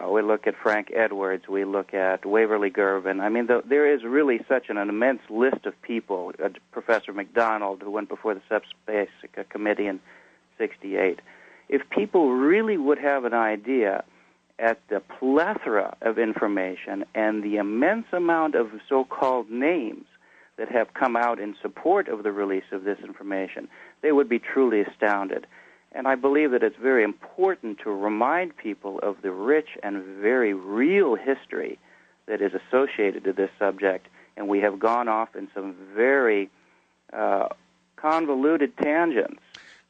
We look at Frank Edwards. We look at Waverly Gervin. I mean, there is really such an immense list of people. Professor McDonald, who went before the Subspace Committee in '68. If people really would have an idea at the plethora of information and the immense amount of so-called names that have come out in support of the release of this information, they would be truly astounded. And I believe that it's very important to remind people of the rich and very real history that is associated to this subject, and we have gone off in some very convoluted tangents.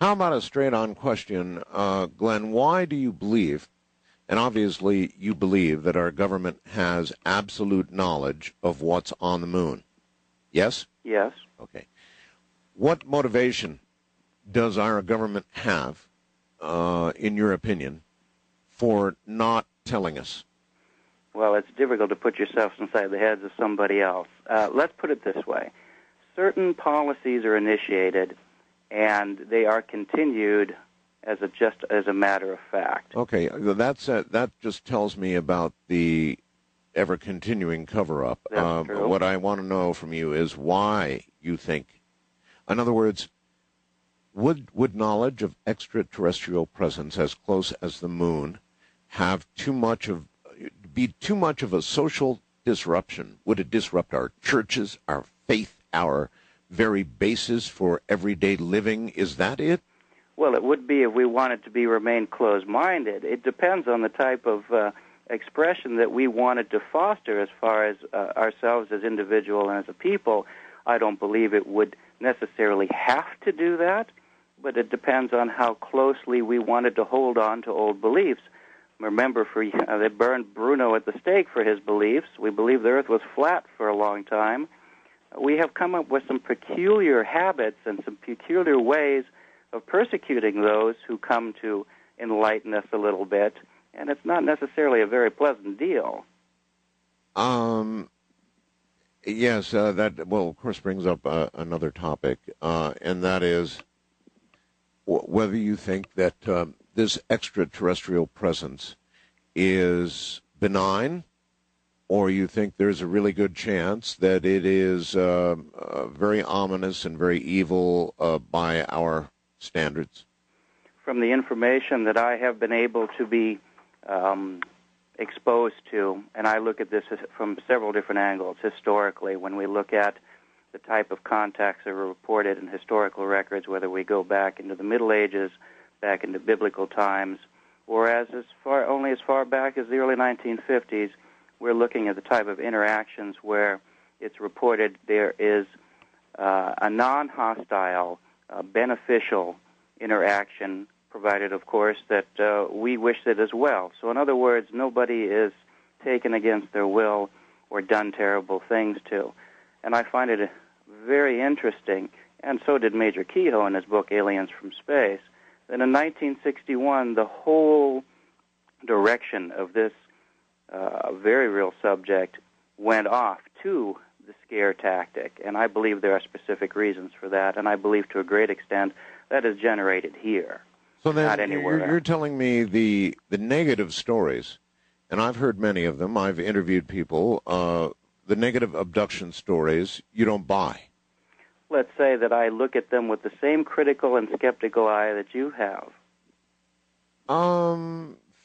How about a straight-on question, Glenn? Why do you believe, and obviously you believe, that our government has absolute knowledge of what's on the moon? Yes? Yes. Okay. What motivation does our government have, in your opinion, for not telling us? Well, it's difficult to put yourself inside the heads of somebody else. Let's put it this way. Certain policies are initiated, and they are continued just as a matter of fact. Okay, that just tells me about the ever-continuing cover-up. That's true. What I want to know from you is why you think, in other words, would knowledge of extraterrestrial presence as close as the moon be too much of a social disruption? Would it disrupt our churches, our faith, our very basis for everyday living? Is that it? Well, it would be if we wanted to remain closed-minded. It depends on the type of expression that we wanted to foster as far as ourselves as individuals and as a people. I don't believe it would necessarily have to do that, but it depends on how closely we wanted to hold on to old beliefs. Remember, they burned Bruno at the stake for his beliefs. We believed the earth was flat for a long time. We have come up with some peculiar habits and some peculiar ways of persecuting those who come to enlighten us a little bit, and it's not necessarily a very pleasant deal. Yes, that, well, of course, brings up another topic, and that is whether you think that this extraterrestrial presence is benign, or you think there's a really good chance that it is very ominous and very evil by our standards? From the information that I have been able to be exposed to, and I look at this from several different angles. Historically, when we look at the type of contacts that were reported in historical records, whether we go back into the Middle Ages, back into biblical times, or as far back as the early 1950s, we're looking at the type of interactions where it's reported there is a non-hostile, beneficial interaction, provided, of course, that we wish it as well. So in other words, nobody is taken against their will or done terrible things to. And I find it very interesting, and so did Major Kehoe in his book Aliens from Space, that in 1961 the whole direction of this very real subject went off to the scare tactic. And I believe there are specific reasons for that, and I believe to a great extent that is generated here. So then not anywhere you're telling me the negative stories, and I've heard many of them, I've interviewed people, the negative abduction stories you don't buy. Let's say that I look at them with the same critical and skeptical eye that you have.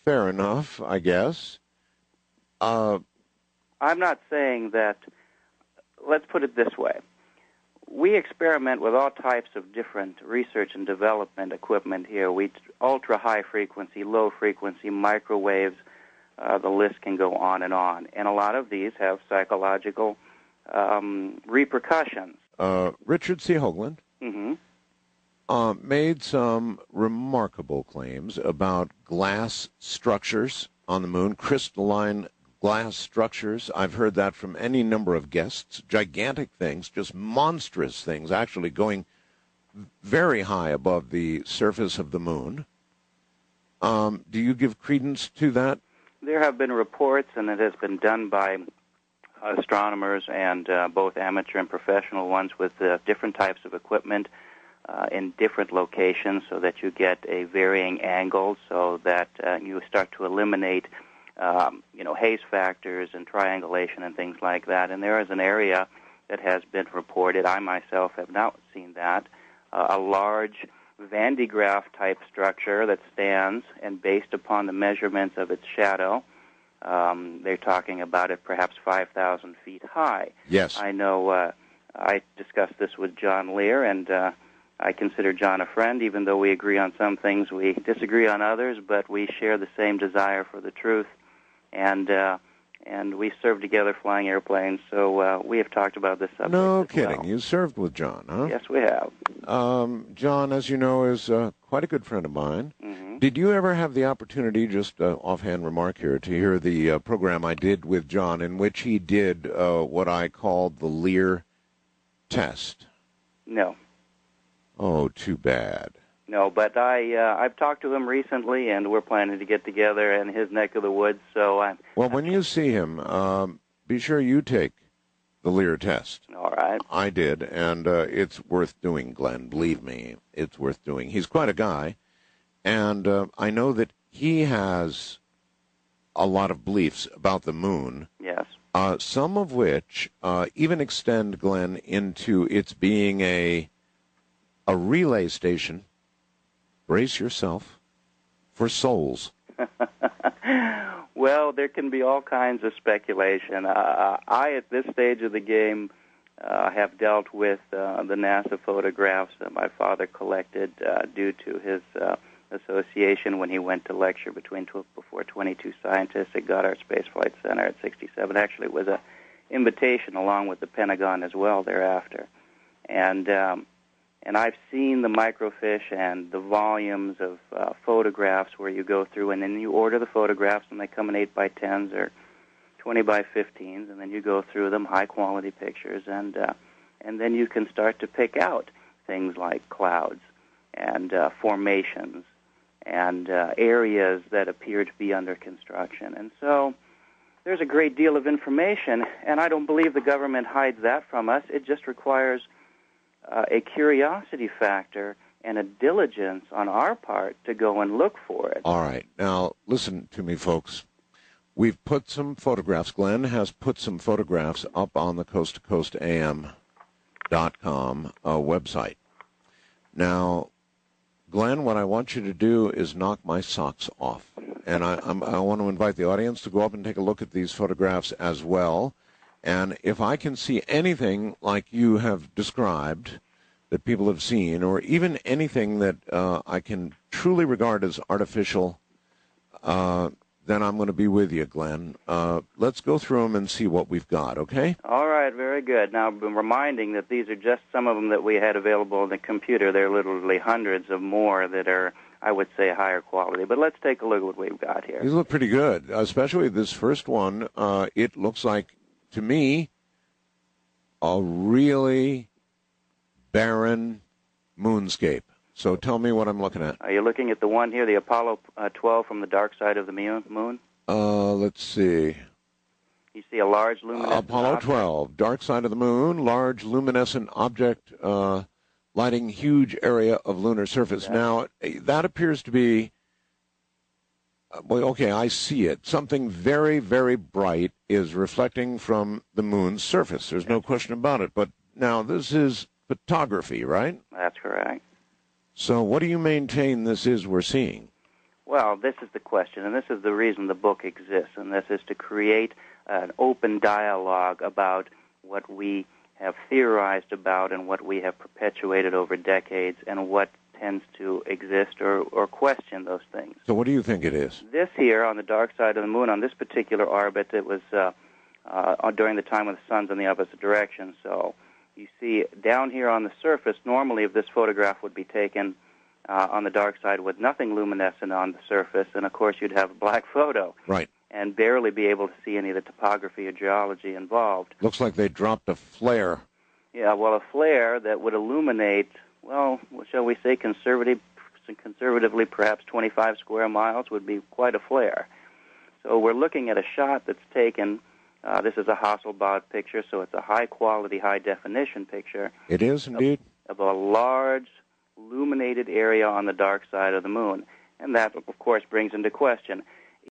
Fair enough, I guess. I'm not saying that. Let's put it this way. We experiment with all types of different research and development equipment here. We ultra-high frequency, low frequency, microwaves. The list can go on. And a lot of these have psychological repercussions. Richard C. Hoagland made some remarkable claims about glass structures on the moon, crystalline glass structures. I've heard that from any number of guests. Gigantic things, just monstrous things, actually going very high above the surface of the moon. Do you give credence to that? There have been reports, and it has been done by astronomers and both amateur and professional ones with different types of equipment in different locations so that you get a varying angle so that you start to eliminate haze factors and triangulation and things like that. And there is an area that has been reported. I myself have not seen that. A large Van de Graaff type structure that stands, and based upon the measurements of its shadow, they're talking about it perhaps 5,000 feet high. Yes. I know I discussed this with John Lear, and I consider John a friend, even though we agree on some things, we disagree on others, but we share the same desire for the truth, and we served together flying airplanes, so we have talked about this subject. No as kidding. well. You served with John, huh? Yes, we have. John, as you know, is quite a good friend of mine. Mm-hmm. Did you ever have the opportunity, just offhand remark here, to hear the program I did with John in which he did what I called the Lear test? No. Oh, too bad. No, but I've talked to him recently, and we're planning to get together in his neck of the woods. So when you see him, be sure you take the Lear test. All right. I did, and it's worth doing, Glenn. Believe me, it's worth doing. He's quite a guy, and I know that he has a lot of beliefs about the moon. Yes. Some of which even extend, Glenn, into its being a relay station. Brace yourself for souls. Well, there can be all kinds of speculation. I, at this stage of the game, have dealt with the NASA photographs that my father collected due to his association when he went to lecture before 22 scientists at Goddard Space Flight Center at 67. Actually, it was an invitation along with the Pentagon as well thereafter. And I've seen the microfiche and the volumes of photographs where you go through and then you order the photographs and they come in 8 by 10s or 20 by 15s, and then you go through them, high-quality pictures, and then you can start to pick out things like clouds and formations and areas that appear to be under construction. And so there's a great deal of information, and I don't believe the government hides that from us. It just requires a curiosity factor and a diligence on our part to go and look for it. All right. Now, listen to me, folks. We've put some photographs. Glenn has put some photographs up on the coasttocoastam.com website. Now, Glenn, what I want you to do is knock my socks off. And I want to invite the audience to go up and take a look at these photographs as well. And if I can see anything like you have described that people have seen, or even anything that I can truly regard as artificial, then I'm going to be with you, Glenn. Let's go through them and see what we've got, okay? All right, very good. Now, I'm reminding that these are just some of them that we had available on the computer. There are literally hundreds of more that are, I would say, higher quality. But let's take a look at what we've got here. These look pretty good, especially this first one. It looks like, to me, a really barren moonscape. So tell me what I'm looking at. Are you looking at the one here, the Apollo 12 from the dark side of the moon? Let's see. You see a large luminescent Apollo object? 12, dark side of the moon, large luminescent object lighting huge area of lunar surface. Yeah. Now, that appears to be, well, okay, I see it. Something very, very bright is reflecting from the moon's surface. There's no question about it. But now, this is photography, right? That's correct. So what do you maintain this is we're seeing? Well, this is the question, and this is the reason the book exists, and this is to create an open dialogue about what we have theorized about and what we have perpetuated over decades and what tends to exist or question those things. So what do you think it is? This here on the dark side of the moon, on this particular orbit, it was during the time when the sun's in the opposite direction. So you see down here on the surface, normally if this photograph would be taken on the dark side with nothing luminescent on the surface, and of course you'd have a black photo. Right. And barely be able to see any of the topography or geology involved. Looks like they dropped a flare. Yeah, well, a flare that would illuminate, well, shall we say conservatively perhaps 25 square miles would be quite a flare. So we're looking at a shot that's taken, this is a Hasselblad picture, so it's a high-quality, high-definition picture. It is, indeed. Of a large, illuminated area on the dark side of the moon. And that, of course, brings into question,